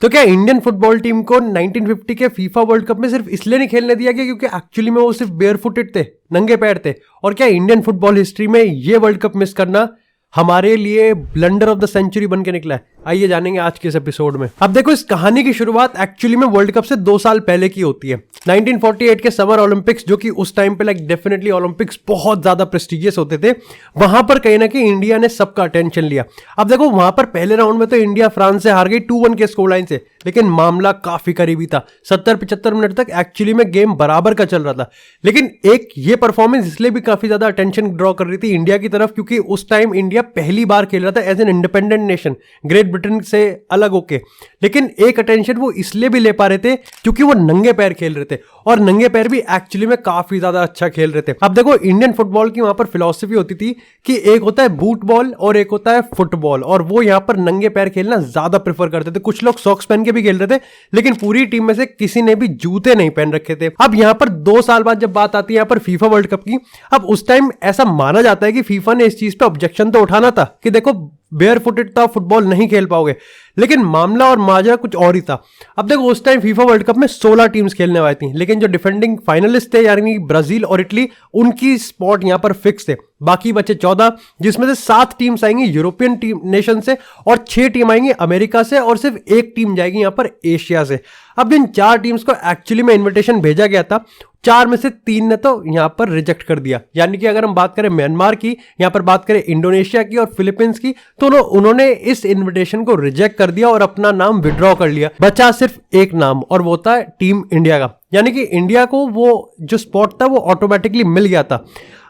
तो क्या Indian football team को 1950 के फीफा वर्ल्ड कप में सिर्फ इसलिए नहीं खेलने दिया गया क्योंकि एक्चुअली में वो सिर्फ बेयर फुटेड थे, नंगे पैर थे? और क्या इंडियन फुटबॉल हिस्ट्री में ये वर्ल्ड कप मिस करना हमारे लिए ब्लंडर ऑफ द सेंचुरी बन के निकला है? आइए जानेंगे आज के इस एपिसोड में। अब देखो, इस कहानी की शुरुआत एक्चुअली में वर्ल्ड कप से 2 साल पहले की होती है। 1948 के समर ओलंपिक्स, जो कि उस टाइम पे डेफिनेटली ओलंपिक्स बहुत ज्यादा प्रेस्टिजियस होते थे, वहां पर कहीं ना कहीं इंडिया ने सबका अटेंशन लिया। अब देखो, वहां पर पहले राउंड में तो इंडिया फ्रांस से हार गई 2-1 के स्कोर लाइन से, लेकिन मामला काफी करीबी था। 70-75 मिनट तक एक्चुअली में गेम बराबर का चल रहा था। लेकिन एक ये परफॉर्मेंस इसलिए भी काफी ज्यादा अटेंशन ड्रॉ कर रही थी इंडिया की तरफ, क्योंकि उस टाइम इंडिया पहली बार खेल रहा था as an independent nation, great Britain से अलग होके। लेकिन एक अटेंशन वो इसलिए भी ले पा रहे थे क्योंकि वो नंगे पैर खेल रहे थे, और नंगे पैर भी एक्चुअली में काफी ज्यादा अच्छा खेल रहे थे। अब देखो, इंडियन फुटबॉल की वहां पर फिलॉसफी होती थी कि एक होता है बूट बॉल और एक होता है फुटबॉल, और वो यहां पर नंगे पैर खेलना ज्यादा प्रेफर करते थे। कुछ लोग सॉक्स पहन के भी खेल रहे थे, लेकिन पूरी टीम में से किसी ने भी जूते नहीं पहन रखे थे। अब यहां पर 2 साल बाद जब बात आती है यहां पर फीफा वर्ल्ड कप की, अब उस टाइम ऐसा माना जाता है कि फीफा ने इस चीज पे ऑब्जेक्शन तो उठाना था कि देखो, बेयर फुटेड था, फुटबॉल नहीं खेल पाओगे। लेकिन मामला और माजरा कुछ और ही था। अब देखो, उस टाइम फीफा वर्ल्ड कप में 16 टीम्स खेलने वाली थी, लेकिन जो डिफेंडिंग फाइनलिस्ट थे यानी ब्राजील और इटली, उनकी स्पॉट यहां पर फिक्स थे। बाकी बचे 14, जिसमें से 7 टीम्स आएंगी यूरोपियन टीम नेशन से और 6 टीम आएंगी अमेरिका से, और सिर्फ 1 टीम जाएगी यहां पर एशिया से। अब जिन 4 टीम्स को एक्चुअली में इन्विटेशन भेजा गया था, 4 में से 3 ने तो यहां पर रिजेक्ट कर दिया। यानी कि अगर हम बात करें म्यांमार की, यहां पर बात करें इंडोनेशिया की और फिलीपींस की, तो उन्होंने इस इन्विटेशन को रिजेक्ट कर दिया और अपना नाम विड्रॉ कर लिया। बचा सिर्फ एक नाम, और वो था टीम इंडिया का। यानी कि इंडिया को वो जो स्पॉट था वो ऑटोमेटिकली मिल गया था।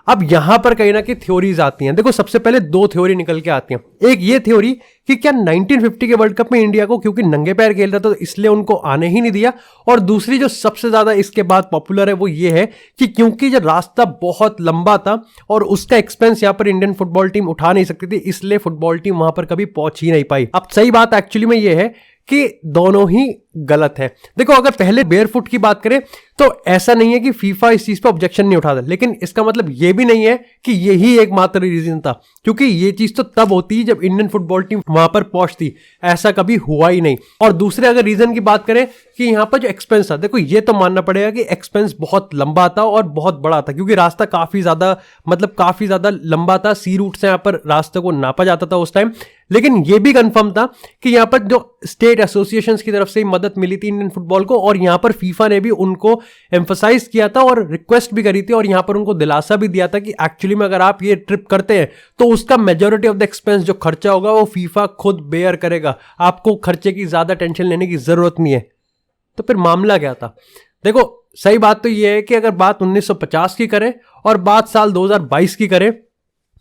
अब यहां पर कहीं ना कहीं थ्योरीज आती हैं। देखो, सबसे पहले 2 थ्योरी निकल के आती हैं। एक ये थ्योरी कि क्या 1950 के वर्ल्ड कप में इंडिया को क्योंकि नंगे पैर खेल रहा था तो इसलिए उनको आने ही नहीं दिया। और दूसरी जो सबसे ज्यादा इसके बाद पॉपुलर है वो ये है कि क्योंकि जो रास्ता बहुत लंबा था और उसका एक्सपेंस यहां पर इंडियन फुटबॉल टीम उठा नहीं सकती थी, इसलिए फुटबॉल टीम वहां पर कभी पहुंच ही नहीं पाई। अब सही बात एक्चुअली में ये है कि दोनों ही गलत है। देखो, अगर पहले बेयर फुट की बात करें तो ऐसा नहीं है कि फीफा इस चीज पे ऑब्जेक्शन नहीं उठाता, लेकिन इसका मतलब ये भी नहीं है कि यही एकमात्र रीजन था, क्योंकि ये चीज तो तब होती है जब इंडियन फुटबॉल टीम वहां पर पहुंचती। ऐसा कभी हुआ ही नहीं। और दूसरे अगर रीजन की बात करें कि यहां पर जो एक्सपेंस था, देखो ये तो मानना पड़ेगा कि एक्सपेंस बहुत लंबा था और बहुत बड़ा था, क्योंकि रास्ता काफी ज्यादा लंबा था। सी रूट से यहां पर रास्ते को नापा जाता था उस टाइम। लेकिन यह भी कंफर्म था कि यहां पर जो स्टेट एसोसिएशंस की तरफ से मदद मिली थी इंडियन फुटबॉल को, और यहां पर फीफा ने भी उनको एम्फसाइज किया था और रिक्वेस्ट भी करी थी, और यहां पर उनको दिलासा भी दिया था कि एक्चुअली में अगर आप ये ट्रिप करते हैं तो उसका मेजॉरिटी ऑफ द एक्सपेंस जो खर्चा होगा वो फीफा खुद बेयर करेगा, आपको खर्चे की ज्यादा टेंशन लेने की जरूरत नहीं है। तो फिर मामला क्या था? देखो, सही बात तो ये है कि अगर बात 1950 की करें और बात साल 2022 की करें,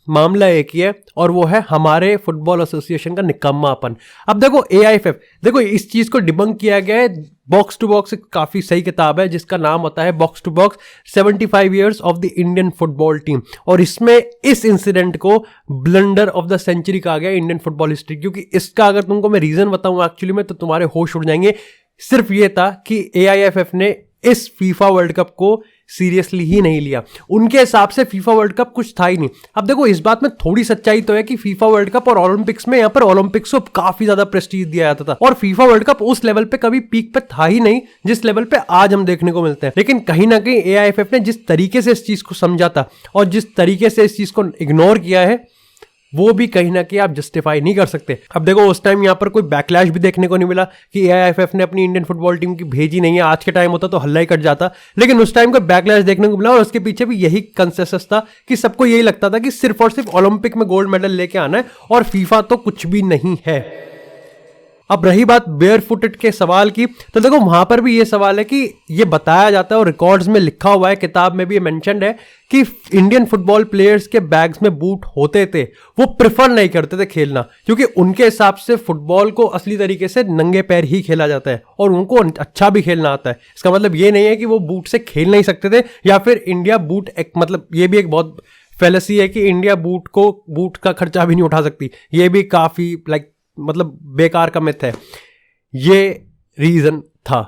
मामला एक ही है, और वो है हमारे फुटबॉल एसोसिएशन का निकम्मापन। अब देखो, AIFF, देखो इस चीज को डिबंक किया गया है। बॉक्स टू बॉक्स एक काफी सही किताब है जिसका नाम होता है box to box 75 years of the Indian football team, और इसमें इस इंसिडेंट को ब्लंडर ऑफ द सेंचुरी कहा गया इंडियन फुटबॉल हिस्ट्री। क्योंकि इसका अगर तुमको मैं रीजन बताऊं एक्चुअली में, तो तुम्हारे होश उड़ जाएंगे। सिर्फ ये था कि AIFF ने इस फीफा वर्ल्ड कप को सीरियसली ही नहीं लिया। उनके हिसाब से फीफा वर्ल्ड कप कुछ था ही नहीं। अब देखो, इस बात में थोड़ी सच्चाई तो है कि फीफा वर्ल्ड कप और ओलंपिक्स में, यहां पर ओलंपिक्स को काफी ज्यादा प्रेस्टीज दिया जाता था, और फीफा वर्ल्ड कप उस लेवल पे कभी पीक पे था ही नहीं जिस लेवल पे आज हम देखने को मिलते हैं। लेकिन कहीं ना कहीं AIFF ने जिस तरीके से इस चीज को समझा था और जिस तरीके से इस चीज को इग्नोर किया है, वो भी कहीं ना कहीं आप जस्टिफाई नहीं कर सकते। अब देखो, उस टाइम यहां पर कोई बैकलैश भी देखने को नहीं मिला कि AIFF ने अपनी इंडियन फुटबॉल टीम की भेजी नहीं है। आज के टाइम होता तो हल्ला ही कट जाता, लेकिन उस टाइम का बैकलैश देखने को मिला, और उसके पीछे भी यही कंसेंसस था कि सबको यही लगता था कि सिर्फ और सिर्फ ओलंपिक में गोल्ड मेडल लेके आना है, और फीफा तो कुछ भी नहीं है। अब रही बात बेयर फुटेड के सवाल की, तो देखो वहां पर भी ये सवाल है कि ये बताया जाता है और रिकॉर्ड्स में लिखा हुआ है, किताब में भी ये मेंशन्ड है कि इंडियन फुटबॉल प्लेयर्स के बैग्स में बूट होते थे। वो प्रेफर नहीं करते थे खेलना, क्योंकि उनके हिसाब से फुटबॉल को असली तरीके से नंगे पैर ही खेला जाता है और उनको अच्छा भी खेलना आता है। इसका मतलब ये नहीं है कि वो बूट से खेल नहीं सकते थे, या फिर इंडिया बूट मतलब ये भी एक बहुत फैलेसी है कि इंडिया बूट का खर्चा भी नहीं उठा सकती। ये भी काफी बेकार का मिथ है। ये रीजन था।